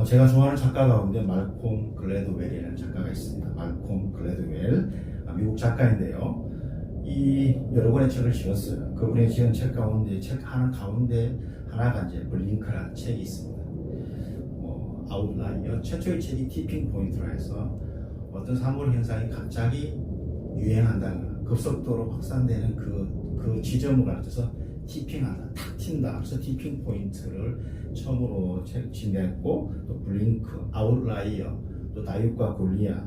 제가 좋아하는 작가 가운데 말콤 글래드웰이라는 작가가 있습니다. 말콤 글래드웰, 미국 작가인데요. 이 여러 권의 책을 지었어요. 그분이 지은 책 가운데 하나가 이제 블링크라는 책이 있습니다. 아웃라이어 최초의 책이 티핑 포인트라 해서 어떤 사물 현상이 갑자기 유행한다거나 급속도로 확산되는 그 지점을 가르쳐서 티핑한다, 탁 튄다. 그래서 티핑 포인트를 처음으로 진행했고, 또 블링크, 아웃라이어, 또 다윗과 골리앗,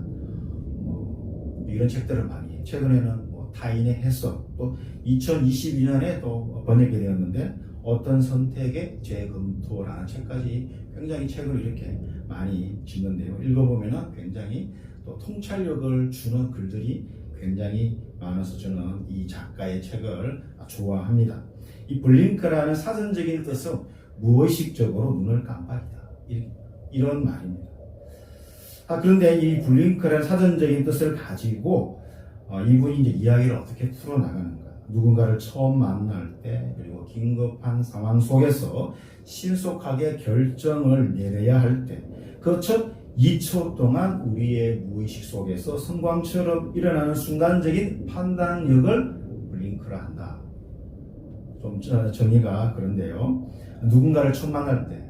이런 책들을 많이 해요. 최근에는 타인의 해석, 또 2022년에 또 번역이 되었는데 어떤 선택의 재검토라는 책까지 굉장히 책을 이렇게 많이 짓는데요. 읽어보면은 굉장히 또 통찰력을 주는 글들이 굉장히 많아서 저는 이 작가의 책을 좋아합니다. 이 블링크라는 사전적인 뜻은 무의식적으로 눈을 깜빡이다, 이런 말입니다. 그런데 이 블링크라는 사전적인 뜻을 가지고 이분이 이제 이야기를 어떻게 풀어나가는가. 누군가를 처음 만날 때, 그리고 긴급한 상황 속에서 신속하게 결정을 내려야 할 때, 그 첫 2초 동안 우리의 무의식 속에서 성광처럼 일어나는 순간적인 판단력을 블링크라 한다. 좀 정의가 그런데요. 누군가를 처음 만날 때,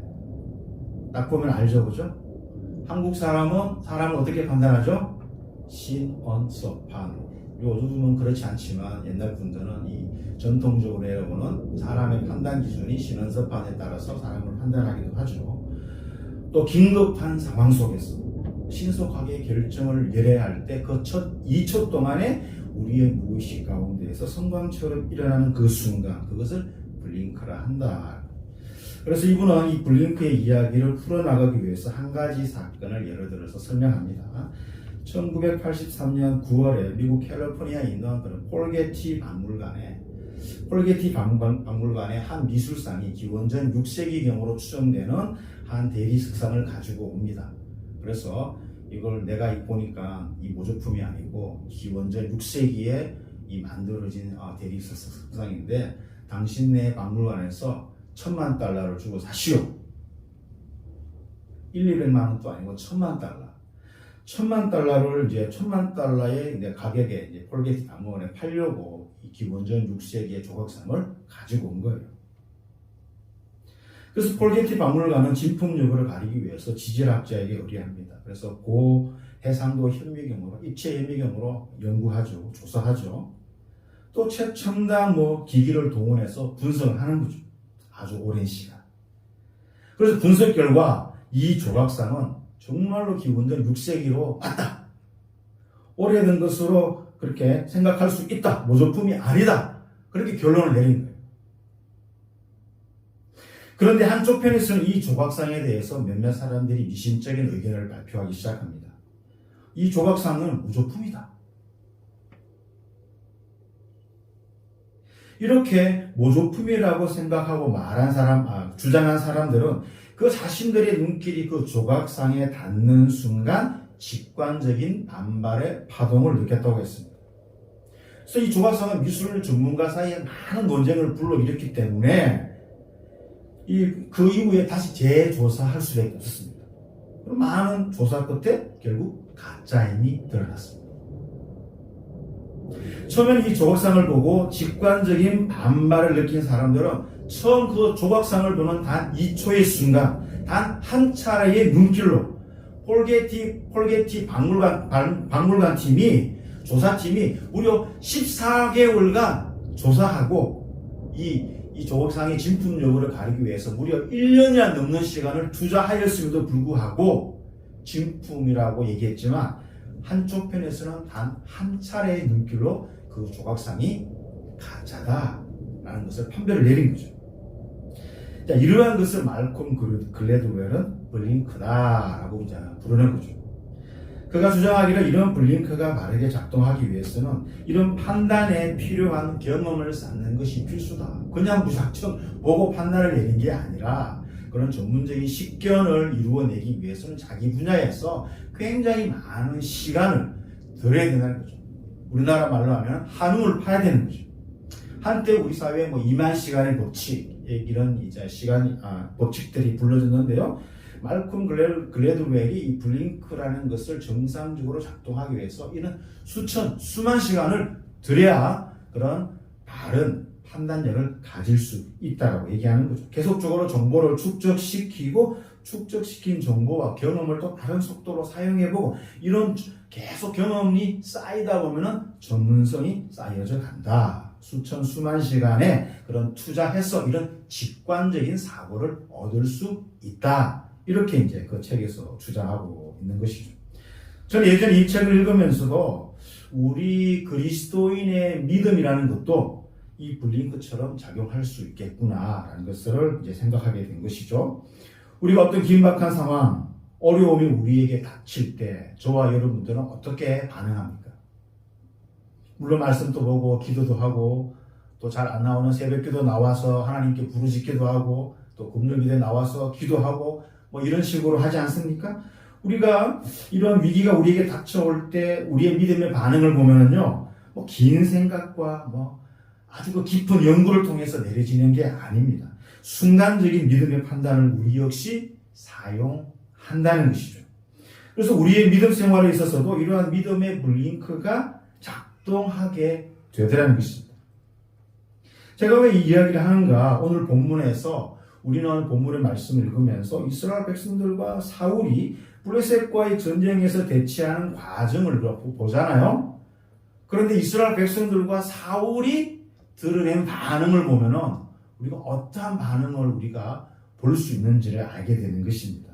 딱 보면 알죠, 그죠? 한국 사람은 어떻게 판단하죠? 신언서판. 요즘은 그렇지 않지만 옛날 분들은 이 전통적으로 내려오는 사람의 판단 기준이 신언서판에 따라서 사람을 판단하기도 하죠. 또 긴급한 상황 속에서 신속하게 결정을 내려야 할 때 그 첫 2초 동안에 우리의 무의식 가운데에서 성광처럼 일어나는 그 순간, 그것을 블링크라 한다. 그래서 이분은 이 블링크의 이야기를 풀어나가기 위해서 한 가지 사건을 예를 들어서 설명합니다. 1983년 9월에 미국 캘리포니아에 있는 그런 폴게티 박물관에 한 미술상이 기원전 6세기경으로 추정되는 한 대리석상을 가지고 옵니다. 그래서 이걸 내가 보니까 이 모조품이 아니고 기원전 6세기에 이 만들어진 대리석상인데 당신네 박물관에서 $10,000,000를 주고 사시오. 200만 원도 아니고 $10,000,000. $10,000,000를 이제 $10,000,000의 가격에 이제 폴게티 박물관에 팔려고 이 기원전 6세기의 조각상을 가지고 온 거예요. 그래서 폴게티 박물관은 진품 여부를 가리기 위해서 지질학자에게 의뢰합니다. 그래서 고해상도 현미경으로, 입체 현미경으로 연구하죠, 조사하죠. 또 최첨단 기기를 동원해서 분석을 하는 거죠. 아주 오랜 시간. 그래서 분석 결과 이 조각상은 정말로 기원전 6세기로 맞다. 오래된 것으로 그렇게 생각할 수 있다. 모조품이 아니다. 그렇게 결론을 내린 거예요. 그런데 한쪽 편에서는 이 조각상에 대해서 몇몇 사람들이 미심적인 의견을 발표하기 시작합니다. 이 조각상은 무조품이다. 이렇게 모조품이라고 생각하고 주장한 사람들은 그 자신들의 눈길이 그 조각상에 닿는 순간 직관적인 반발의 파동을 느꼈다고 했습니다. 그래서 이 조각상은 미술 전문가 사이에 많은 논쟁을 불러일으켰기 때문에 그 이후에 다시 재조사할 수밖에 없었습니다. 많은 조사 끝에 결국 가짜임이 드러났습니다. 처음에는 이 조각상을 보고 직관적인 반발을 느낀 사람들은 처음 그 조각상을 보는 단 2초의 순간, 단 한 차례의 눈길로 폴게티 박물관 팀이, 조사팀이 무려 14개월간 조사하고 이 조각상의 진품 여부를 가리기 위해서 무려 1년이나 넘는 시간을 투자하였음에도 불구하고 진품이라고 얘기했지만 한쪽 편에서는 단 한 차례의 눈길로 그 조각상이 가짜다라는 것을 판별을 내린 거죠. 자, 이러한 것을 말콤 글래드웰은 블링크다라고 이제 부르는 거죠. 그가 주장하기를 이런 블링크가 바르게 작동하기 위해서는 이런 판단에 필요한 경험을 쌓는 것이 필수다. 그냥 무작정 보고 판단을 내린 게 아니라 그런 전문적인 식견을 이루어내기 위해서는 자기 분야에서 굉장히 많은 시간을 들여야 된다는 거죠. 우리나라 말로 하면 한움을 파야 되는 거죠. 한때 우리 사회에 2만 시간의 법칙, 이런 이제 법칙들이 불러졌는데요. 말콤 글래드웰이 이 블링크라는 것을 정상적으로 작동하기 위해서 이는 수만 시간을 들여야 그런 바른 판단력을 가질 수 있다고 얘기하는 거죠. 계속적으로 정보를 축적시킨 정보와 경험을 또 다른 속도로 사용해보고 이런 계속 경험이 쌓이다 보면은 전문성이 쌓여져 간다. 수만 시간에 그런 투자해서 이런 직관적인 사고를 얻을 수 있다. 이렇게 이제 그 책에서 주장하고 있는 것이죠. 저는 예전에 이 책을 읽으면서도 우리 그리스도인의 믿음이라는 것도 이 블링크처럼 작용할 수 있겠구나라는 것을 이제 생각하게 된 것이죠. 우리가 어떤 긴박한 상황, 어려움이 우리에게 닥칠 때 저와 여러분들은 어떻게 반응합니까? 물론 말씀도 보고 기도도 하고 또 잘 안 나오는 새벽기도 나와서 하나님께 부르짖기도 하고 또 금요일에 나와서 기도하고 뭐 이런 식으로 하지 않습니까? 우리가 이런 위기가 우리에게 닥쳐올 때 우리의 믿음의 반응을 보면은요, 뭐 긴 생각과 뭐 아주 그 깊은 연구를 통해서 내려지는 게 아닙니다. 순간적인 믿음의 판단을 우리 역시 사용한다는 것이죠. 그래서 우리의 믿음 생활에 있어서도 이러한 믿음의 블링크가 작동하게 되더라는 것입니다. 제가 왜 이 이야기를 하는가? 오늘 본문에서 우리는 본문의 말씀을 읽으면서 이스라엘 백성들과 사울이 블레셋과의 전쟁에서 대치하는 과정을 보잖아요. 그런데 이스라엘 백성들과 사울이 드러낸 반응을 보면은 우리가 어떠한 반응을 우리가 볼 수 있는지를 알게 되는 것입니다.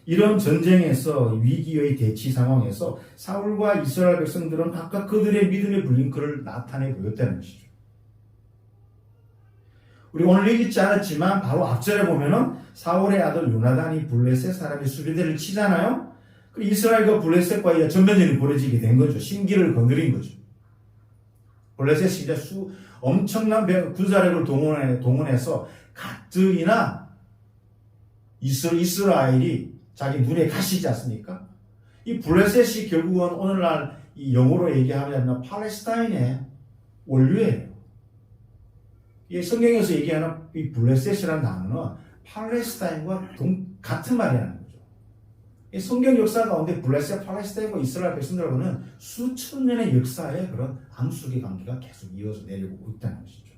이런 전쟁에서 위기의 대치 상황에서 사울과 이스라엘 백성들은 각각 그들의 믿음의 블링크를 나타내 보였다는 것이죠. 우리 오늘 읽지 않았지만 바로 앞절에 보면은 사울의 아들 요나단이 블레셋 사람의 수비대를 치잖아요. 그리고 이스라엘과 블레셋과의 전면전이 벌어지게 된 거죠. 심기를 거느린 거죠. 블레셋이 이제 엄청난 군사력을 동원해서 가뜩이나 이스라엘이 자기 눈에 가시지 않습니까? 이 블레셋이 결국은 오늘날 이 영어로 얘기하면 팔레스타인의 원류예요. 이 성경에서 얘기하는 이 블레셋이라는 단어는 팔레스타인과 같은 말이라는 거죠. 이 성경 역사 가운데 블레셋, 팔레스타인과 이스라엘 백성들하고는 수천 년의 역사의 그런 앙숙의 관계가 계속 이어져 내려오고 있다는 것이죠.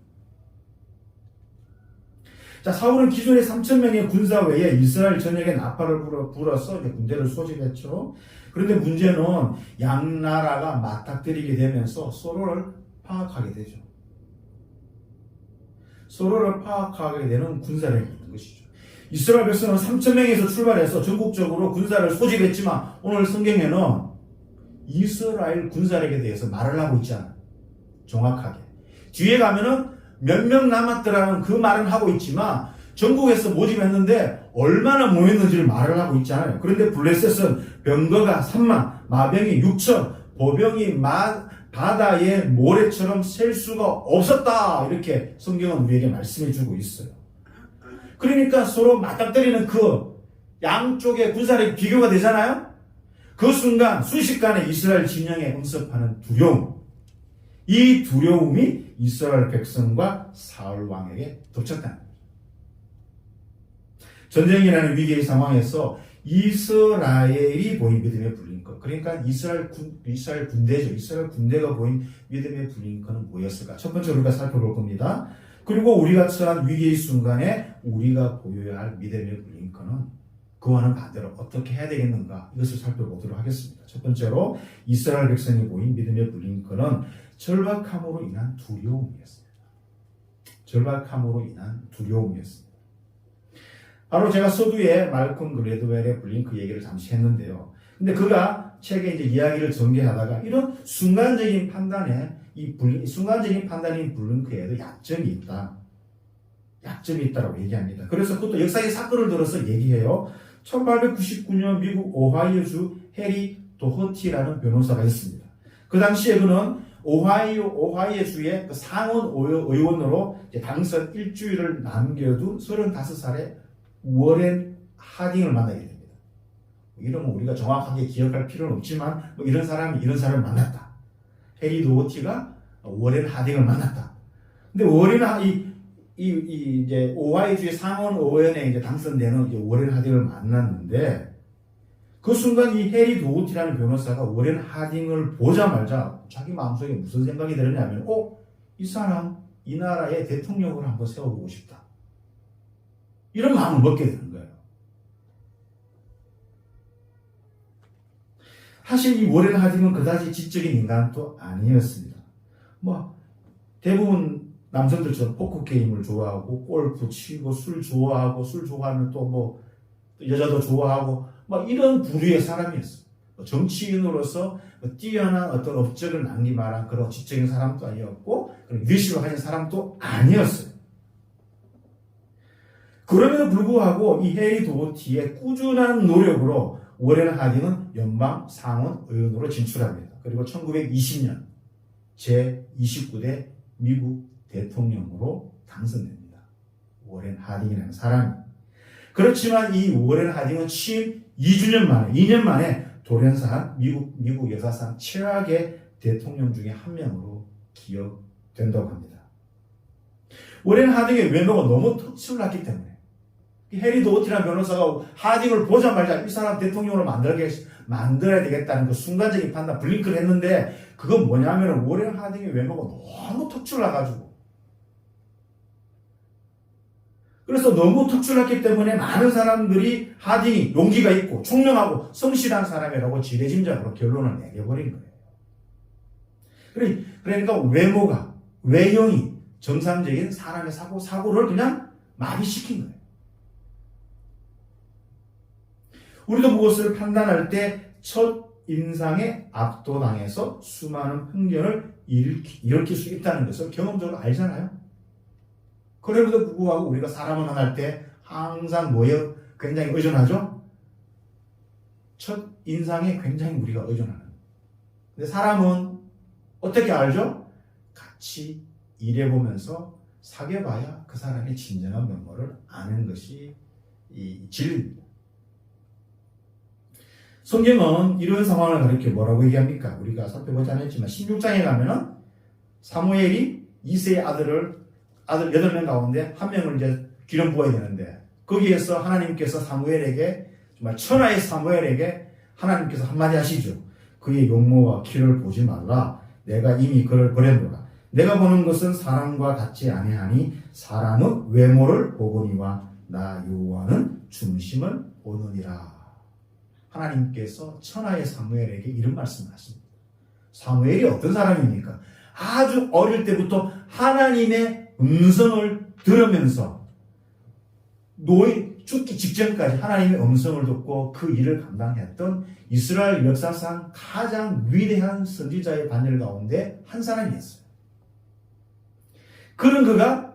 자, 사울은 기존의 3,000명의 군사 외에 이스라엘 전역에 나팔을 불어서 이제 군대를 소집했죠. 그런데 문제는 양 나라가 맞닥뜨리게 되면서 서로를 파악하게 되죠. 서로를 파악하게 되는 군사력이 있는 것이죠. 이스라엘 백성은 3,000명에서 출발해서 전국적으로 군사를 소집했지만 오늘 성경에는 이스라엘 군사력에 대해서 말을 하고 있잖아요. 정확하게. 뒤에 가면은 몇 명 남았더라는 그 말은 하고 있지만 전국에서 모집했는데 얼마나 모였는지를 말을 하고 있잖아요. 그런데 블레셋은 병거가 3만, 마병이 6천, 보병이 바다의 모래처럼 셀 수가 없었다. 이렇게 성경은 우리에게 말씀해주고 있어요. 그러니까 서로 맞닥뜨리는 그 양쪽의 군사력이 비교가 되잖아요. 그 순간 순식간에 이스라엘 진영에 응습하는 두려움. 이 두려움이 이스라엘 백성과 사울 왕에게 덮쳤다는 거죠. 전쟁이라는 위기의 상황에서 이스라엘이 보인 믿음의 블링크. 그러니까 이스라엘 군대죠. 이스라엘 군대가 보인 믿음의 블링크는 뭐였을까? 첫 번째 우리가 살펴볼 겁니다. 그리고 우리가 처한 위기의 순간에 우리가 보여야 할 믿음의 블링크는 그와는 반대로 어떻게 해야 되겠는가? 이것을 살펴보도록 하겠습니다. 첫 번째로 이스라엘 백성이 보인 믿음의 블링크는 절박함으로 인한 두려움이었습니다. 절박함으로 인한 두려움이었습니다. 바로 제가 서두에 말콤 글래드웰의 블링크 얘기를 잠시 했는데요. 근데 그가 책에 이제 이야기를 전개하다가 이런 순간적인 판단에 순간적인 판단인 블링크에도 약점이 있다. 약점이 있다고 얘기합니다. 그래서 그것도 역사의 사건을 들어서 얘기해요. 1899년 미국 오하이오주 해리 도허티라는 변호사가 있습니다. 그 당시에 그는 오하이오주의 그 상원 의원으로 당선 일주일을 남겨둔 35살의 워렌 하딩을 만나게 됩니다. 이름은 우리가 정확하게 기억할 필요는 없지만 이런 사람을 만났다. 해리 도허티가 워렌 하딩을 만났다. 근데 이제 오하이주의 상원 의원에 이제 당선되는 이제 워렌 하딩을 만났는데 그 순간 이 해리 도우티라는 변호사가 워렌 하딩을 보자마자 자기 마음속에 무슨 생각이 들었냐면, 이 사람 이 나라의 대통령을 한번 세워보고 싶다. 이런 마음을 먹게 되는 거예요. 사실 이 워렌 하딩은 그다지 지적인 인간도 아니었습니다. 뭐 대부분 남성들처럼 포커 게임을 좋아하고 골프 치고 술 좋아하면 또 뭐 여자도 좋아하고 막 이런 부류의 사람이었어요. 정치인으로서 뛰어난 어떤 업적을 남기만한 그런 지적인 사람도 아니었고 리더십을 가진 사람도 아니었어요. 그럼에도 불구하고 이 해리 도우티의 꾸준한 노력으로 워렌 하딩은 연방 상원 의원으로 진출합니다. 그리고 1920년 제29대 미국 대통령으로 당선됩니다. 워렌 하딩이라는 사람이. 그렇지만 이 워렌 하딩은 취임 2년 만에 돌연사한 미국 역사상 최악의 대통령 중에 한 명으로 기억된다고 합니다. 워렌 하딩의 외모가 너무 특출났기 때문에 해리 도우티라는 변호사가 하딩을 보자마자 이 사람 대통령으로 만들어야 되겠다는 그 순간적인 판단, 블링크를 했는데 그건 뭐냐면 워렌 하딩의 외모가 너무 특출나가지고 그래서 너무 특출났기 때문에 많은 사람들이 하딩이 용기가 있고 총명하고 성실한 사람이라고 지레짐작으로 결론을 내려버린 거예요. 그러니까 외형이 정상적인 사람의 사고를 그냥 마비시킨 거예요. 우리도 무엇을 판단할 때 첫 인상에 압도당해서 수많은 편견을 일으킬 수 있다는 것을 경험적으로 알잖아요. 그럼에도 불구하고 우리가 사람을 만날 때 항상 뭐에 굉장히 의존하죠? 첫 인상에 굉장히 우리가 의존하는. 근데 사람은 어떻게 알죠? 같이 일해보면서 사귀어봐야 그 사람의 진정한 면모를 아는 것이 이 진리입니다. 성경은 이런 상황을 가리켜 뭐라고 얘기합니까? 우리가 살펴보지 않았지만 16장에 가면은 사무엘이 이새의 아들 8명 가운데 한 명을 이제 기름 부어야 되는데 거기에서 하나님께서 사무엘에게 정말 천하의 사무엘에게 하나님께서 한마디 하시죠. 그의 용모와 키를 보지 말라. 내가 이미 그를 버렸노라. 내가 보는 것은 사람과 같지 아니하니 사람은 외모를 보거니와 나 여호와는 중심을 보느니라. 하나님께서 천하의 사무엘에게 이런 말씀을 하십니다. 사무엘이 어떤 사람입니까? 아주 어릴 때부터 하나님의 음성을 들으면서 죽기 직전까지 하나님의 음성을 듣고 그 일을 감당했던 이스라엘 역사상 가장 위대한 선지자의 반열 가운데 한 사람이었어요. 그런 그가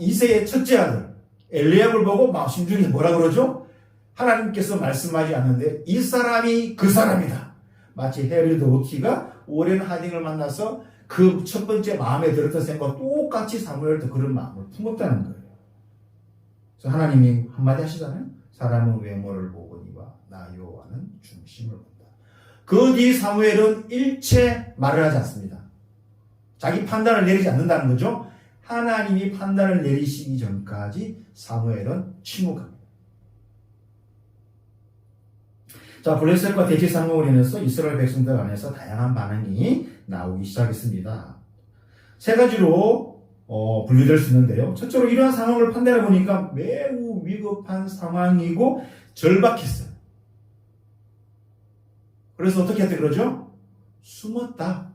이새의 첫째 아들 엘리압을 보고 심중에 뭐라 그러죠? 하나님께서 말씀하지 않는데 이 사람이 그 사람이다. 마치 해리 도우티가 오렌 하딩을 만나서 그 첫 번째 마음에 들었던 생각과 똑같이 사무엘도 그런 마음을 품었다는 거예요. 그래서 하나님이 한마디 하시잖아요. 사람은 외모를 보거니와 나 여호와는 중심을 본다. 그 뒤 사무엘은 일체 말을 하지 않습니다. 자기 판단을 내리지 않는다는 거죠. 하나님이 판단을 내리시기 전까지 사무엘은 침묵합니다. 자, 블레셋과 대치 상공으로 인해서 이스라엘 백성들 안에서 다양한 반응이 나오기 시작했습니다. 세 가지로 분류될 수 있는데요. 첫째로 이러한 상황을 판단해 보니까 매우 위급한 상황이고 절박했어요. 그래서 어떻게 했대 그러죠? 숨었다.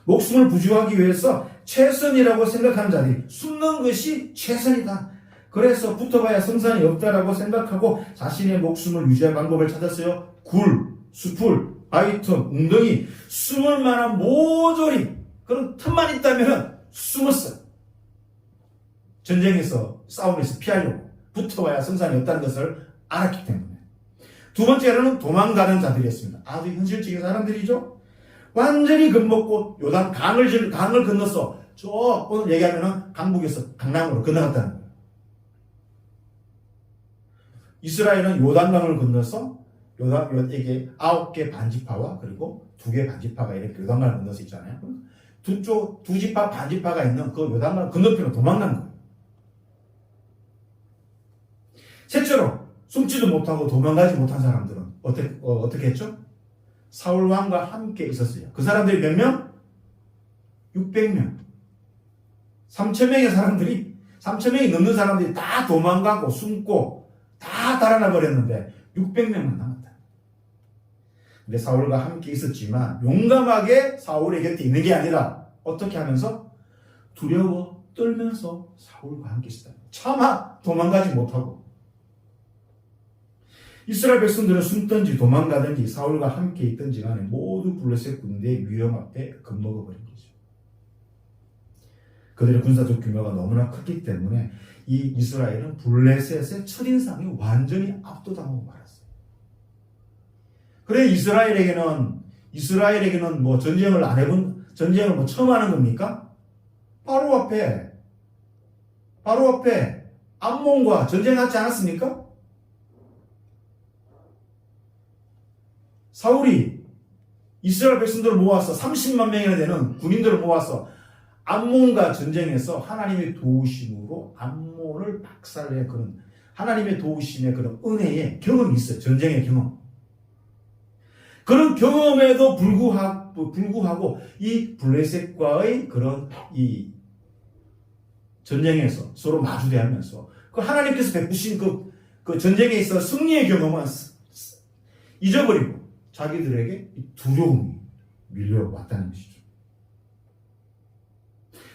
목숨을 부지하기 위해서 최선이라고 생각하는 자들이 숨는 것이 최선이다. 그래서 붙어봐야 성산이 없다라고 생각하고 자신의 목숨을 유지할 방법을 찾았어요. 굴, 수풀, 바위틈, 웅덩이, 숨을 만한 모조리 그런 틈만 있다면 숨었어요. 전쟁에서 싸움에서 피하려고 붙어봐야 성산이 없다는 것을 알았기 때문에. 두 번째로는 도망가는 자들이었습니다. 아주 현실적인 사람들이죠. 완전히 겁먹고 요단 강을 건너서 오늘 얘기하면은 강북에서 강남으로 건너갔다는 거예요. 이스라엘은 요단강을 건너서 이게 9개 반지파와 그리고 2개 반지파가 이렇게 요단강을 건너서 있잖아요. 두 지파 반지파가 있는 그 요단강 건너편으로 도망간 거예요. 셋째로 숨지도 못하고 도망가지 못한 사람들은 어떻게 했죠? 사울 왕과 함께 있었어요. 그 사람들이 몇 명? 600명. 3,000명의 사람들이 3,000명이 넘는 사람들이 다 도망가고 숨고 다 달아나 버렸는데 600명만 남았다. 근데 사울과 함께 있었지만 용감하게 사울의 곁에 있는 게 아니라 어떻게 하면서 두려워 떨면서 사울과 함께 있었다. 차마 도망가지 못하고 이스라엘 백성들은 숨든지 도망가든지 사울과 함께 있든지 간에 모두 블레셋 군대의 위험 앞에 겁먹어버린 거죠. 그들의 군사적 규모가 너무나 컸기 때문에 이 이스라엘은 블레셋의 첫인상이 완전히 압도당하고 말았어요. 그래 이스라엘에게는 뭐 전쟁을 안 해본, 전쟁을 뭐 처음 하는 겁니까? 바로 앞에 암몬과 전쟁하지 않았습니까? 사울이 이스라엘 백성들을 모아서 30만 명이나 되는 군인들을 모아서 암몬과 전쟁에서 하나님의 도우심으로 암몬을 박살내 그런 하나님의 도우심의 그런 은혜의 경험이 있어요. 전쟁의 경험. 그런 경험에도 불구하고 이 블레셋과의 그런 이 전쟁에서 서로 마주대하면서 그 하나님께서 베푸신 그 전쟁에 있어 승리의 경험은 잊어버리고 자기들에게 두려움이 밀려왔다는 것이죠.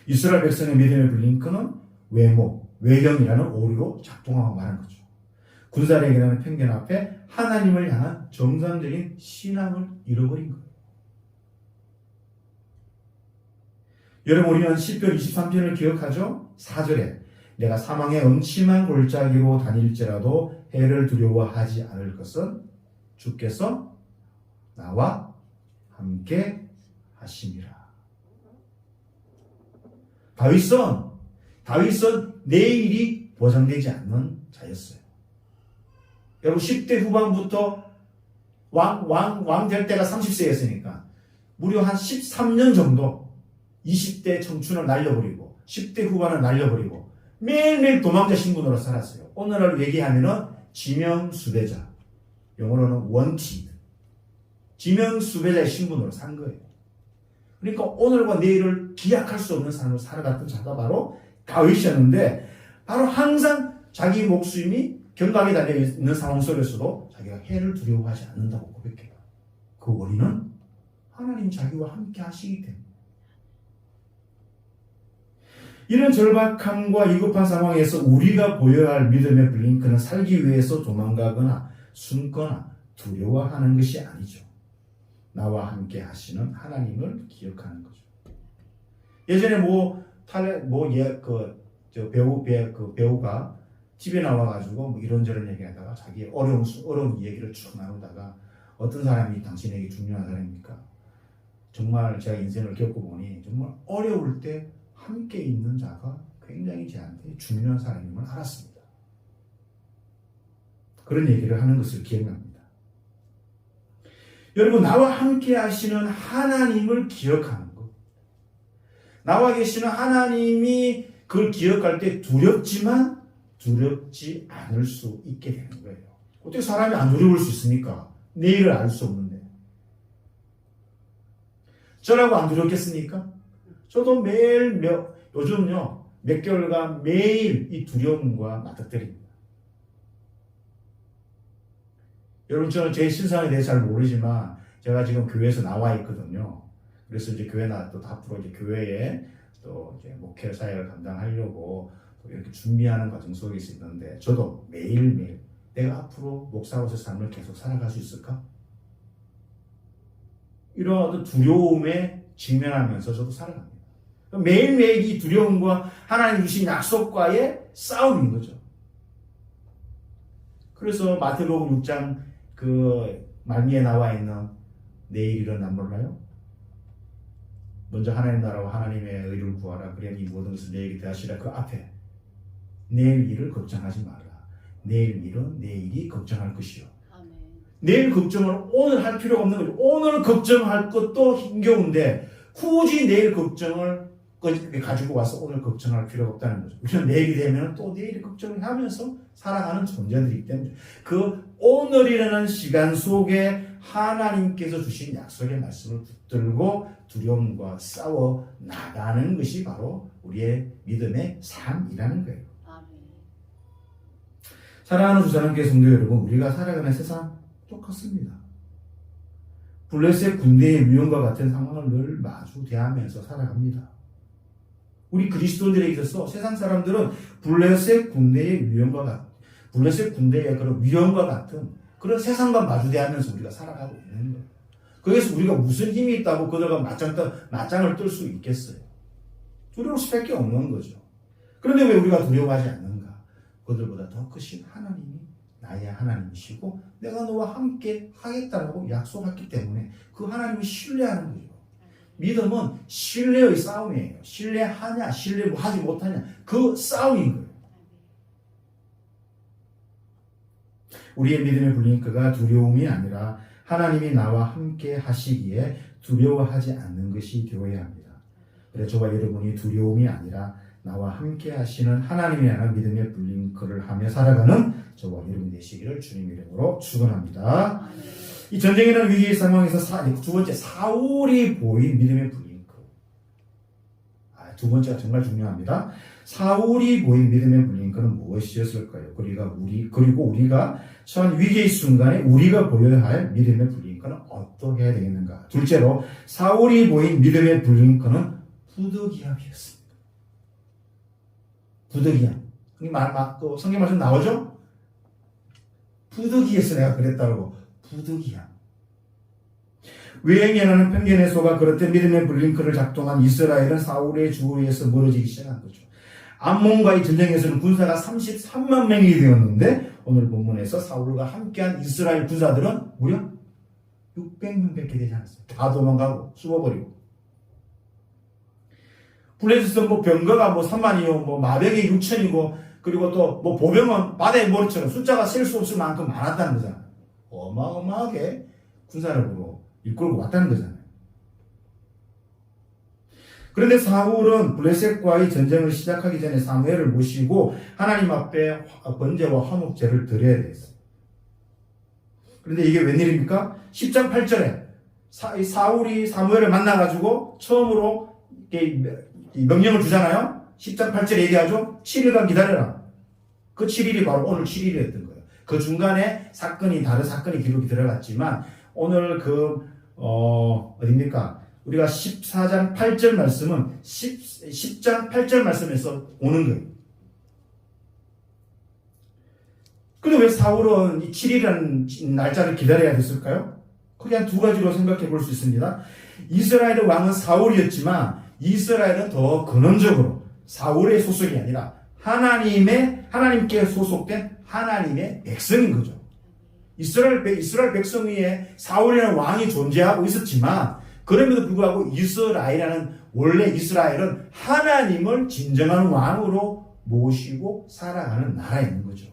이스라엘 백성의 믿음의 블링크는 외형이라는 오류로 작동하고 말한 거죠. 군사력이라는 편견 앞에 하나님을 향한 정상적인 신앙을 잃어버린 거예요. 여러분 우리는 시편 23편을 기억하죠? 4절에 내가 사망의 음침한 골짜기로 다닐지라도 해를 두려워하지 않을 것은 주께서 나와 함께 하심이라. 다윗은 내일이 보장되지 않는 자였어요. 여러분 10대 후반부터 왕 될 때가 30세였으니까 무려 한 13년 정도 20대 청춘을 날려버리고 10대 후반을 날려버리고 매일매일 도망자 신분으로 살았어요. 오늘날 얘기하면은 지명수배자, 영어로는 wanted, 지명수배자의 신분으로 산 거예요. 그러니까 오늘과 내일을 기약할 수 없는 삶을 살아갔던 자가 바로 다윗이었는데 바로 항상 자기 목숨이 경각에 달려있는 상황 속에서도 자기가 해를 두려워하지 않는다고 고백해요. 그 원인은 하나님 자기와 함께 하시기 때문에. 이런 절박함과 위급한 상황에서 우리가 보여야 할 믿음의 블링크는 살기 위해서 도망가거나 숨거나 두려워하는 것이 아니죠. 나와 함께 하시는 하나님을 기억하는 거죠. 예전에 배우가 집에 나와가지고 뭐 이런저런 얘기하다가 자기 어려운 얘기를 쭉 나누다가 어떤 사람이 당신에게 중요한 사람입니까? 정말 제가 인생을 겪어보니 정말 어려울 때 함께 있는 자가 굉장히 저한테 중요한 사람임을 알았습니다. 그런 얘기를 하는 것을 기억납니다. 여러분 나와 함께 하시는 하나님을 기억하는 것. 나와 계시는 하나님이 그걸 기억할 때 두렵지만 두렵지 않을 수 있게 되는 거예요. 어떻게 사람이 안 두려울 수 있습니까? 내일을 알 수 없는데. 저라고 안 두렵겠습니까? 저도 요즘요 몇 개월간 매일 이 두려움과 맞닥뜨립니다. 여러분 저는 제 신상에 대해서 잘 모르지만 제가 지금 교회에서 나와 있거든요. 그래서 이제 교회 또 앞으로 이제 교회에 또 이제 목회 사역을 감당하려고 또 이렇게 준비하는 과정 속에 있는데 저도 매일매일 내가 앞으로 목사로서의 삶을 계속 살아갈 수 있을까? 이런 어떤 두려움에 직면하면서 저도 살아갑니다. 매일매일 이 두려움과 하나님 주신 약속과의 싸움인 거죠. 그래서 마태복음 6장 그 말미에 나와 있는 내일 일어난 몰라요? 먼저 하나님 나라와 하나님의 의를 구하라. 그래야 이 모든 것을 내일이 되하시라. 그 앞에 내일 일을 걱정하지 말라. 내일 일은 내일이 걱정할 것이요. 내일 걱정을 오늘 할 필요가 없는 거죠. 오늘 걱정할 것도 힘겨운데 굳이 내일 걱정을 가지고 와서 오늘 걱정할 필요가 없다는 거죠. 우리는 내일이 되면 또 내일 걱정을 하면서 살아가는 존재들이기 때문에 그 오늘이라는 시간 속에 하나님께서 주신 약속의 말씀을 붙들고 두려움과 싸워 나가는 것이 바로 우리의 믿음의 삶이라는 거예요. 사랑하는 주사님께 성도 여러분, 우리가 살아가는 세상 똑같습니다. 블레셋 군대의 위험과 같은 상황을 늘 마주대하면서 살아갑니다. 우리 그리스도인들에게 있어서 세상 사람들은 블레셋 군대의 그런 위험과 같은 그런 세상과 마주대하면서 우리가 살아가고 있는 거예요. 거기서 우리가 무슨 힘이 있다고 그들과 맞짱을 뜰 수 있겠어요? 두려울 수밖에 없는 거죠. 그런데 왜 우리가 두려워하지 않는가? 그들보다 더 크신 하나님이 나의 하나님이시고 내가 너와 함께 하겠다라고 약속했기 때문에 그 하나님을 신뢰하는 거죠. 믿음은 신뢰의 싸움이에요. 신뢰하냐, 신뢰하지 못하냐, 그 싸움인 거예요. 우리의 믿음의 블링크가 두려움이 아니라 하나님이 나와 함께 하시기에 두려워하지 않는 것이 되어야 합니다. 그래서 저와 여러분이 두려움이 아니라 나와 함께 하시는 하나님이라는 믿음의 블링크를 하며 살아가는 저와 여러분 되시기를 주님 이름으로 축원합니다. 이 전쟁이라는 위기의 상황에서 두 번째 사울이 보인 믿음의 블링크. 두 번째가 정말 중요합니다. 사울이 보인 믿음의 블링크는 무엇이었을까요? 그리고 우리가 처한 위기의 순간에 우리가 보여야 할 믿음의 블링크는 어떻게 해야 되겠는가? 둘째로 사울이 보인 믿음의 블링크는 부득이함이었습니다. 부득이함. 성경 말씀 나오죠? 부득이해서 내가 그랬다고. 부득이함. 외행이라는 편견에 속아 그렇듯 믿음의 블링크를 작동한 이스라엘은 사울의 주의에서 멀어지기 시작한 거죠. 암몬과의 전쟁에서는 군사가 33만 명이 되었는데 오늘 본문에서 사울과 함께한 이스라엘 군사들은 무려 600명밖에 되지 않았어요. 다 도망가고 숨어버리고. 블레셋은 병거가 3만이요, 마병이 6천이고, 그리고 또 보병은 바다의 모래처럼 숫자가 셀 수 없을 만큼 많았다는 거잖아요. 어마어마하게 군사를 이끌고 왔다는 거잖아요. 그런데 사울은 블레셋과의 전쟁을 시작하기 전에 사무엘을 모시고 하나님 앞에 번제와 화목제를 드려야 됐어요. 그런데 이게 웬일입니까? 10장 8절에 사울이 사무엘을 만나가지고 처음으로 명령을 주잖아요. 10장 8절에 얘기하죠. 7일간 기다려라. 그 7일이 바로 오늘 7일이었던 거예요. 그 중간에 다른 사건이 기록이 들어갔지만 오늘 어딥니까? 우리가 14장 8절 말씀은 10장 8절 말씀에서 오는 거예요. 근데 왜 사울은 이 7일이라는 날짜를 기다려야 됐을까요? 크게 한 두 가지로 생각해 볼 수 있습니다. 이스라엘의 왕은 사울이었지만 이스라엘은 더 근원적으로 사울의 소속이 아니라 하나님께 소속된 하나님의 백성인 거죠. 이스라엘 백성 위에 사울이라는 왕이 존재하고 있었지만 그럼에도 불구하고 원래 이스라엘은 하나님을 진정한 왕으로 모시고 살아가는 나라인 거죠.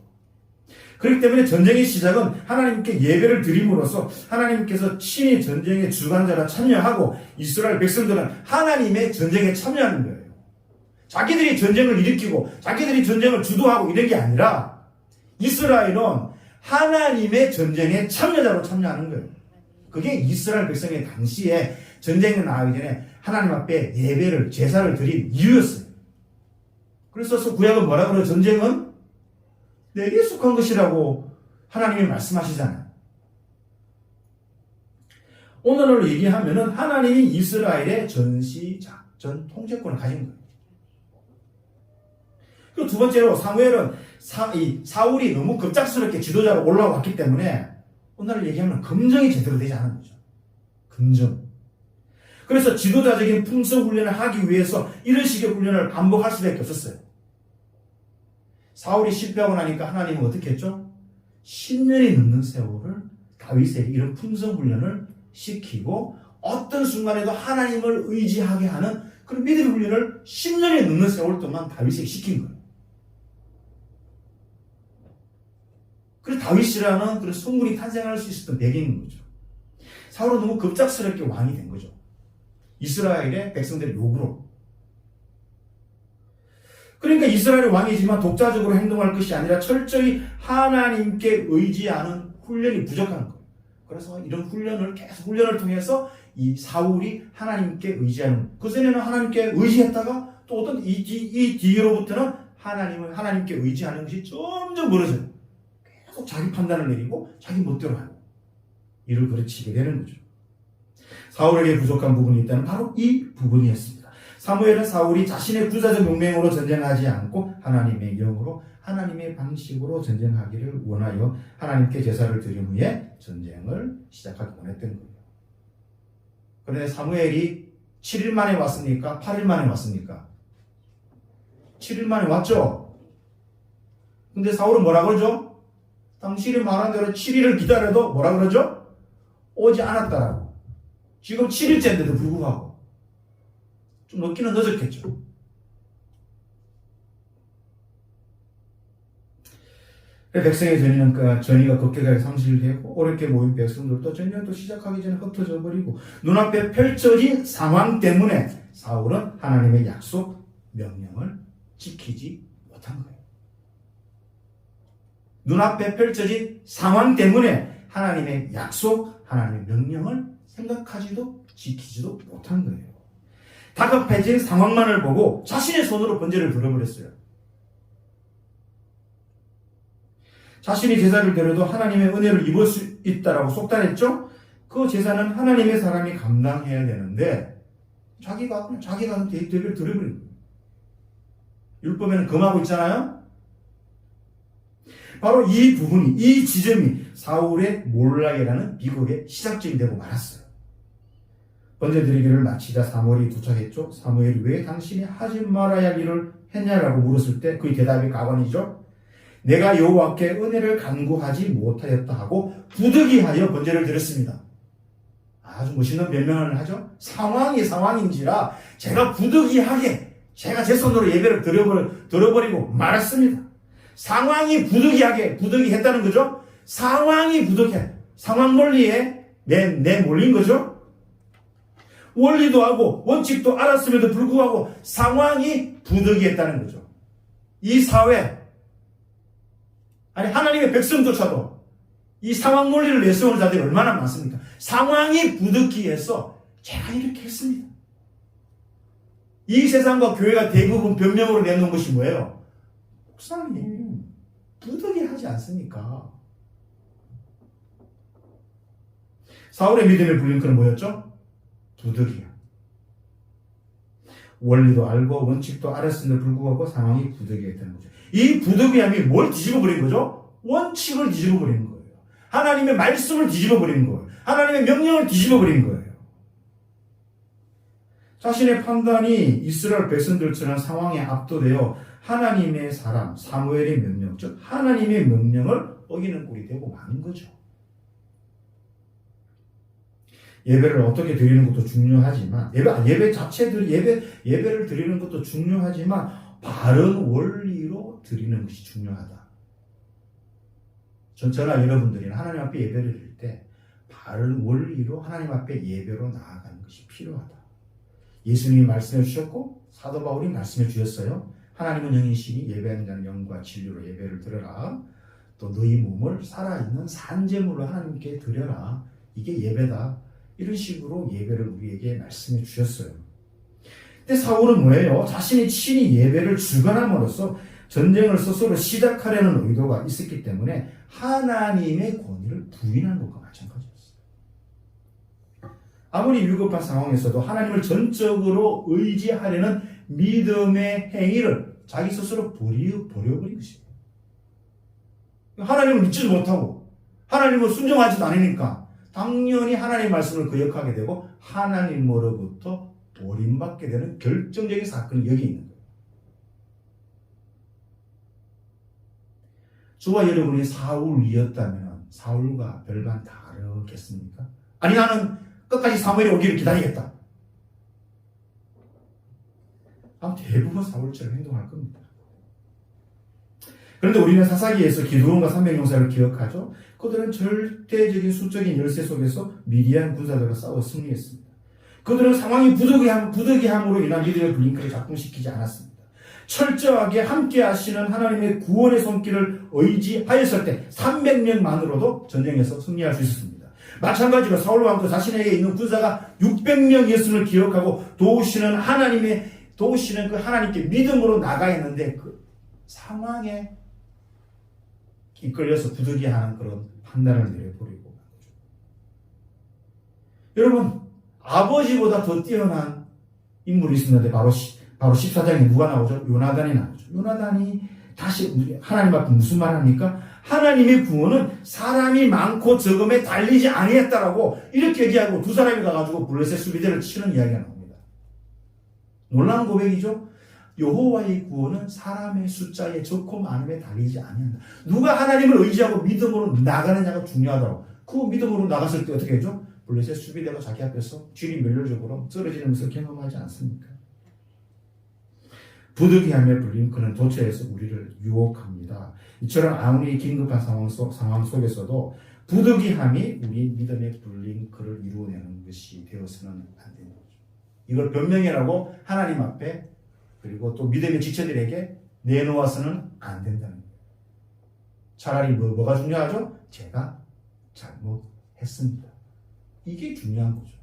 그렇기 때문에 전쟁의 시작은 하나님께 예배를 드림으로써 하나님께서 친히 전쟁의 주관자라 참여하고 이스라엘 백성들은 하나님의 전쟁에 참여하는 거예요. 자기들이 전쟁을 일으키고 자기들이 전쟁을 주도하고 이런 게 아니라 이스라엘은 하나님의 전쟁에 참여자로 참여하는 거예요. 그게 이스라엘 백성의 당시에 전쟁에 나가기 전에 하나님 앞에 예배를 제사를 드린 이유였어요. 그래서 구약은 뭐라 그래요? 전쟁은 내게 속한 것이라고 하나님이 말씀하시잖아요. 오늘을 얘기하면은 하나님이 이스라엘의 전시 작전 통제권을 가진 거예요. 그리고 두 번째로 사무엘은 사울이 너무 급작스럽게 지도자로 올라왔기 때문에 오늘을 얘기하면 검증이 제대로 되지 않은 거죠. 검증. 그래서 지도자적인 품성 훈련을 하기 위해서 이런 식의 훈련을 반복할 수밖에 없었어요. 사울이 실패하고 나니까 하나님은 어떻게 했죠? 10년이 넘는 세월을 다윗에게 이런 품성 훈련을 시키고 어떤 순간에도 하나님을 의지하게 하는 그런 믿음의 훈련을 10년이 넘는 세월 동안 다윗에게 시킨 거예요. 그래서 다윗이라는 그런 성군이 탄생할 수 있었던 배경인 거죠. 사울은 너무 급작스럽게 왕이 된 거죠. 이스라엘의 백성들의 요구로. 그러니까 이스라엘의 왕이지만 독자적으로 행동할 것이 아니라 철저히 하나님께 의지하는 훈련이 부족한 거예요. 그래서 이런 훈련을 통해서 이 사울이 하나님께 의지하는, 그전에는 하나님께 의지했다가 또 어떤 이 뒤로부터는 하나님께 의지하는 것이 점점 멀어져요. 계속 자기 판단을 내리고 자기 멋대로 하고 이를 그르치게 되는 거죠. 사울에게 부족한 부분이 있다면 바로 이 부분이었습니다. 사무엘은 사울이 자신의 군사적 용맹으로 전쟁하지 않고 하나님의 영으로 하나님의 방식으로 전쟁하기를 원하여 하나님께 제사를 드린 후에 전쟁을 시작하기 원했던 거예요. 그런데 사무엘이 7일 만에 왔습니까? 8일 만에 왔습니까? 7일 만에 왔죠? 근데 사울은 뭐라 그러죠? 당신이 말한 대로 7일을 기다려도 뭐라 그러죠? 오지 않았다라고. 지금 7일째인데도 불구하고 좀 늦기는 늦었겠죠. 백성의 전의가 급격하게 상실되고 어렵게 모인 백성들도 전쟁도 시작하기 전에 흩어져 버리고 눈앞에 펼쳐진 상황 때문에 사울은 하나님의 약속 명령을 지키지 못한 거예요. 눈앞에 펼쳐진 상황 때문에 하나님의 약속, 하나님의 명령을 생각하지도 지키지도 못한 거예요. 다급해진 상황만을 보고 자신의 손으로 번제를 들어버렸어요. 자신이 제사를 드려도 하나님의 은혜를 입을 수 있다라고 속단했죠? 그 제사는 하나님의 사람이 감당해야 되는데 자기가 예배를 드려버린 거예요. 율법에는 금하고 있잖아요? 바로 이 부분이, 이 지점이 사울의 몰락이라는 비극의 시작점이 되고 말았어요. 번제 드리기를 마치자 사무엘이 도착했죠. 사무엘이 왜 당신이 하지 말아야 할 일을 했냐라고 물었을 때 그의 대답이 가관이죠. 내가 여호와께 은혜를 간구하지 못하였다 하고 부득이하여 번제를 드렸습니다. 아주 멋있는 변명을 하죠. 상황이 상황인지라 제가 부득이하게 제가 제 손으로 예배를 드려버리고 말았습니다. 상황이 부득이했다는 거죠. 상황이 부득해. 상황 논리에 몰린 거죠. 원리도 하고 원칙도 알았음에도 불구하고 상황이 부득이했다는 거죠. 이 사회, 아니 하나님의 백성조차도 이 상황 논리를 내세우는 자들이 얼마나 많습니까? 상황이 부득이해서 제가 이렇게 했습니다. 이 세상과 교회가 대부분 변명으로 내놓은 것이 뭐예요? 목사님, 부득이하지 않습니까? 사울의 믿음의 불링크는 뭐였죠? 부득이야. 원리도 알고 원칙도 알았음에도 불구하고 상황이 부득이했다는 거죠. 이 부득이함이 뭘 뒤집어버린 거죠? 원칙을 뒤집어버리는 거예요. 하나님의 말씀을 뒤집어버리는 거예요. 하나님의 명령을 뒤집어버리는 거예요. 자신의 판단이 이스라엘 백성들처럼 상황에 압도되어 하나님의 사람, 사무엘의 명령, 즉 하나님의 명령을 어기는 꼴이 되고 마는 거죠. 예배를 어떻게 드리는 것도 중요하지만 예배를 드리는 것도 중요하지만 바른 원리로 드리는 것이 중요하다. 저나 여러분들이 하나님 앞에 예배를 드릴 때 바른 원리로 하나님 앞에 예배로 나아가는 것이 필요하다. 예수님이 말씀해 주셨고 사도 바울이 말씀해 주셨어요. 하나님은 영이시니 예배하는 자는 영과 진리로 예배를 드려라. 또 너희 몸을 살아있는 산제물로 하나님께 드려라. 이게 예배다. 이런 식으로 예배를 우리에게 말씀해 주셨어요. 근데 사울은 뭐예요? 자신이 친히 예배를 주관함으로써 전쟁을 스스로 시작하려는 의도가 있었기 때문에 하나님의 권위를 부인한 것과 마찬가지였어요. 아무리 위급한 상황에서도 하나님을 전적으로 의지하려는 믿음의 행위를 자기 스스로 버려버린 것이에요. 하나님을 믿지도 못하고 하나님을 순종하지도 않으니까 당연히 하나님의 말씀을 거역하게 되고 하나님으로부터 버림받게 되는 결정적인 사건이 여기 있는 거예요. 저와 여러분이 사울이었다면 사울과 별반 다르겠습니까? 아니 나는 끝까지 사무엘이 오기를 기다리겠다. 아마 대부분 사울처럼 행동할 겁니다. 그런데 우리는 사사기에서 기드온과 300용사를 기억하죠. 그들은 절대적인 수적인 열세 속에서 미디안 군사들과 싸워 승리했습니다. 그들은 상황이 부득이함으로 인한 믿음의 블링크를 작동시키지 않았습니다. 철저하게 함께 하시는 하나님의 구원의 손길을 의지하였을 때 300명만으로도 전쟁에서 승리할 수 있었습니다. 마찬가지로 사울 왕도 자신에게 있는 군사가 600명이었음을 기억하고 도우시는 그 하나님께 믿음으로 나가야 했는데 그 상황에 이끌려서 부득이한 그런 판단을 내려버리고 만 거죠. 여러분, 아버지보다 더 뛰어난 인물이 있었는데 바로 14장에 누가 나오죠? 요나단이 나오죠. 요나단이 다시 하나님 앞에 무슨 말을 합니까? 하나님의 구원은 사람이 많고 적음에 달리지 아니했다라고 이렇게 얘기하고 두 사람이 가가지고 블레셋 수비대를 치는 이야기가 나옵니다. 놀라운 고백이죠? 여호와의 구원은 사람의 숫자에 적고 많음에 달리지 아니한다. 누가 하나님을 의지하고 믿음으로 나가느냐가 중요하다고. 그 믿음으로 나갔을 때 어떻게 하죠? 블레셋 수비대가 자기 앞에서 쥐리 멸렬적으로 쓰러지는 것을 경험하지 않습니까? 부득이함에 불린 그는 도처에서 우리를 유혹합니다. 이처럼 아무리 긴급한 상황 속에서도 부득이함이 우리 믿음의 불린 그를 이루어내는 것이 되어서는 안 되는 거죠. 이걸 변명이라고 하나님 앞에 그리고 또 믿음의 지체들에게 내놓아서는 안 된다는 거예요. 차라리 뭐가 중요하죠? 제가 잘못했습니다. 이게 중요한 거죠.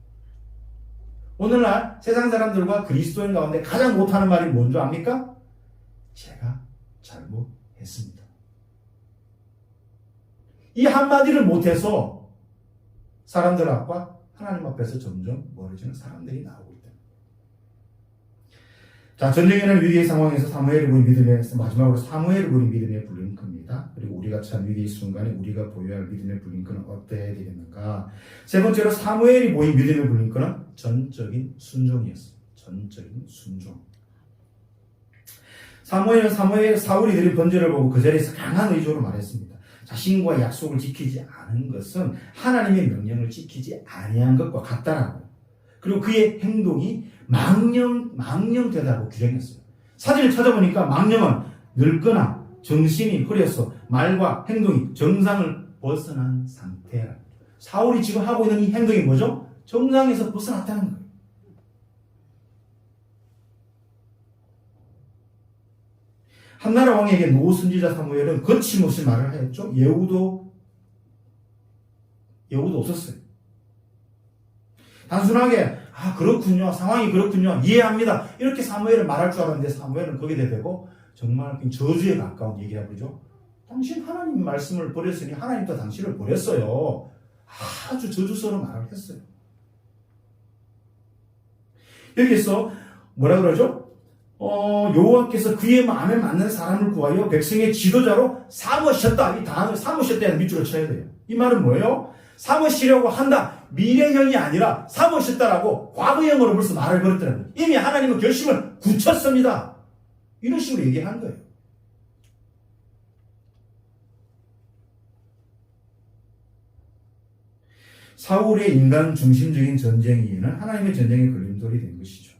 오늘날 세상 사람들과 그리스도인 가운데 가장 못하는 말이 뭔지 압니까? 제가 잘못했습니다. 이 한마디를 못해서 사람들 앞과 하나님 앞에서 점점 멀어지는 사람들이 나오고 있다. 자, 전쟁에는 위기의 상황에서 마지막으로 사무엘을 보인 믿음의 블링크입니다. 그리고 우리가 처한 위기의 순간에 우리가 보여야 할 믿음의 블링크는 어때야 되겠는가? 세 번째로 사무엘이 보인 믿음의 블링크는 전적인 순종이었어요. 전적인 순종. 사울이 드린 번제를 보고 그 자리에서 강한 의조로 말했습니다. 자신과 약속을 지키지 않은 것은 하나님의 명령을 지키지 아니한 것과 같다라고. 그리고 그의 행동이 망령되다고 규정했어요. 사진을 찾아보니까 망령은 늙거나 정신이 흐려서 말과 행동이 정상을 벗어난 상태라. 사울이 지금 하고 있는 이 행동이 뭐죠? 정상에서 벗어났다는 거예요. 한나라 왕에게 노 선지자 사무엘은 거침없이 말을 하였죠. 예우도 없었어요. 단순하게 그렇군요. 상황이 그렇군요. 이해합니다. 이렇게 사무엘을 말할 줄 알았는데 사무엘은 거기에 대고 정말 저주에 가까운 얘기를 하죠. 당신 하나님 말씀을 버렸으니 하나님도 당신을 버렸어요. 아주 저주스러운 말을 했어요. 여기서 뭐라 그러죠? 여호와께서 그의 마음에 맞는 사람을 구하여 백성의 지도자로 삼으셨다. 이 단어를 삼으셨다는 밑줄을 쳐야 돼요. 이 말은 뭐예요? 삼으시려고 한다. 미래형이 아니라 삼으셨다라고 과거형으로 벌써 말을 걸었더라고요. 이미 하나님은 결심을 굳혔습니다. 이런 식으로 얘기한 거예요. 사울의 인간 중심적인 전쟁이는 하나님의 전쟁의 걸림돌이 된 것이죠.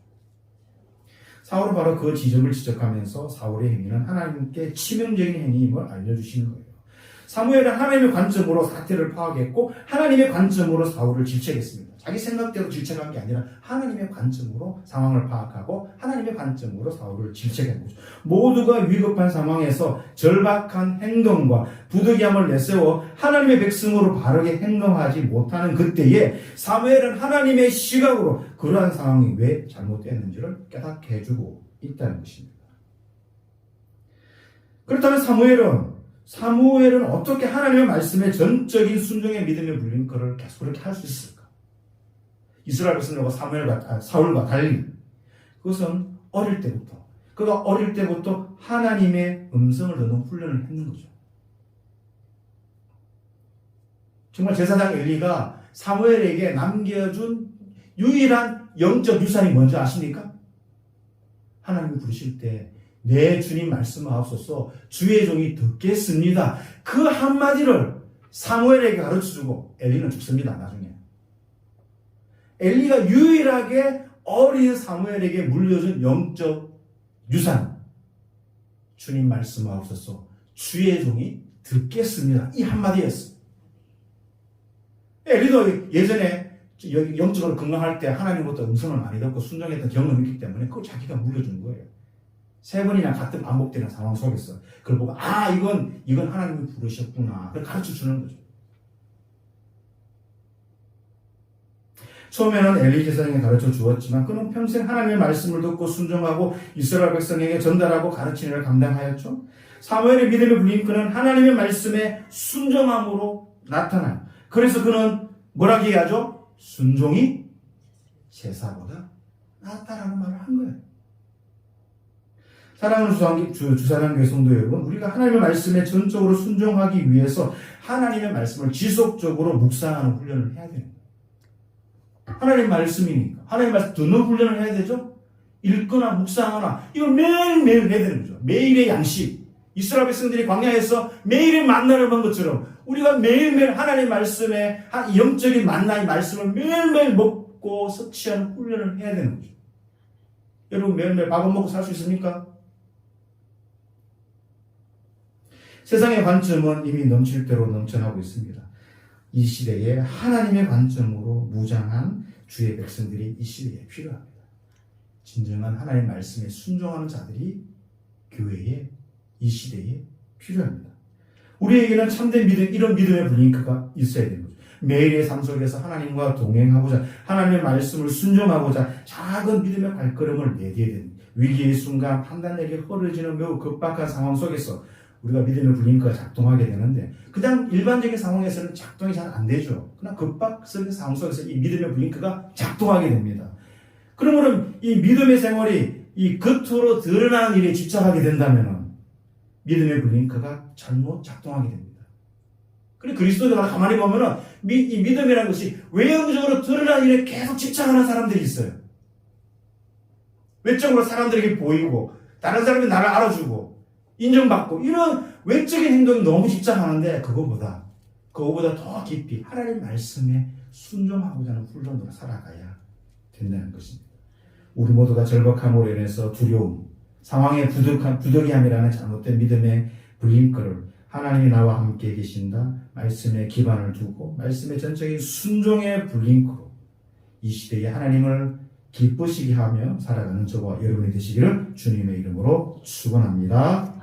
사울은 바로 그 지점을 지적하면서 사울의 행위는 하나님께 치명적인 행위임을 알려주시는 거예요. 사무엘은 하나님의 관점으로 사태를 파악했고 하나님의 관점으로 사울을 질책했습니다. 자기 생각대로 질책한 게 아니라 하나님의 관점으로 상황을 파악하고 하나님의 관점으로 사울을 질책한 거죠. 모두가 위급한 상황에서 절박한 행동과 부득이함을 내세워 하나님의 백성으로 바르게 행동하지 못하는 그때에 사무엘은 하나님의 시각으로 그러한 상황이 왜 잘못됐는지를 깨닫게 해주고 있다는 것입니다. 그렇다면 사무엘은 어떻게 하나님의 말씀에 전적인 순종의 믿음의 블링크를 계속 그렇게 할 수 있을까? 이스라엘 백성들과 사울과 달리 그것은 그가 어릴 때부터 하나님의 음성을 듣는 훈련을 했는 거죠. 정말 제사장 엘리가 사무엘에게 남겨준 유일한 영적 유산이 뭔지 아십니까? 하나님이 부르실 때 내 주님 말씀하옵소서 주의 종이 듣겠습니다. 그 한마디를 사무엘에게 가르쳐주고 엘리는 죽습니다. 나중에. 엘리가 유일하게 어린 사무엘에게 물려준 영적 유산. 주님 말씀하옵소서 주의 종이 듣겠습니다. 이 한마디였어요. 엘리도 예전에 영적으로 건강할 때 하나님부터 음성을 많이 듣고 순종했던 경험이 있기 때문에 그걸 자기가 물려준 거예요. 3번이나 같은 반복되는 상황 속에서 그걸 보고 이건 하나님이 부르셨구나. 그걸 가르쳐 주는 거죠. 처음에는 엘리 제사장이 가르쳐 주었지만 그는 평생 하나님의 말씀을 듣고 순종하고 이스라엘 백성에게 전달하고 가르치는 일을 감당하였죠. 사무엘의 믿음의 불린 그는 하나님의 말씀에 순종함으로 나타나요. 그래서 그는 뭐라고 얘기하죠? 순종이 제사보다 낫다라는 말을 한 거예요. 사랑하는 주사랑교회 성도 여러분, 우리가 하나님의 말씀에 전적으로 순종하기 위해서 하나님의 말씀을 지속적으로 묵상하는 훈련을 해야 됩니다. 하나님 말씀이니까 하나님 말씀 듣는 훈련을 해야 되죠. 읽거나 묵상하거나 이걸 매일매일 해야 되는 거죠. 매일의 양식. 이스라엘 백성들이 광야에서 매일의 만나를 먹은 것처럼 우리가 매일매일 하나님 말씀에 영적인 만나의 말씀을 매일매일 먹고 섭취하는 훈련을 해야 되는 거죠. 여러분 매일매일 밥은 먹고 살 수 있습니까? 세상의 관점은 이미 넘칠 대로 넘쳐나고 있습니다. 이 시대에 하나님의 관점으로 무장한 주의 백성들이 이 시대에 필요합니다. 진정한 하나님의 말씀에 순종하는 자들이 교회에 이 시대에 필요합니다. 우리에게는 참된 믿음, 이런 믿음의 블링크가 있어야 되는 거죠. 매일의 삶 속에서 하나님과 동행하고자 하나님의 말씀을 순종하고자 작은 믿음의 발걸음을 내디뎌야 됩니다. 위기의 순간 판단력이 흐려지는 매우 급박한 상황 속에서 우리가 믿음의 블링크가 작동하게 되는데 그냥 일반적인 상황에서는 작동이 잘 안 되죠. 그러나 급박한 상황 속에서 이 믿음의 블링크가 작동하게 됩니다. 그러므로 이 믿음의 생활이 이 겉으로 드러나는 일에 집착하게 된다면 믿음의 블링크가 잘못 작동하게 됩니다. 그리고 그리스도가 가만히 보면은 이 믿음이라는 것이 외형적으로 드러나는 일에 계속 집착하는 사람들이 있어요. 외적으로 사람들에게 보이고 다른 사람이 나를 알아주고 인정받고 이런 외적인 행동이 너무 집착하는데 그거보다 더 깊이 하나님 말씀에 순종하고자 하는 훈련으로 살아가야 된다는 것입니다. 우리 모두가 절박함으로 인해서 두려움, 상황의 부득이함이라는 잘못된 믿음의 블링크를 하나님이 나와 함께 계신다. 말씀에 기반을 두고 말씀의 전적인 순종의 블링크로 이 시대에 하나님을 기쁘시게 하며 살아가는 저와 여러분이 되시기를 주님의 이름으로 축원합니다.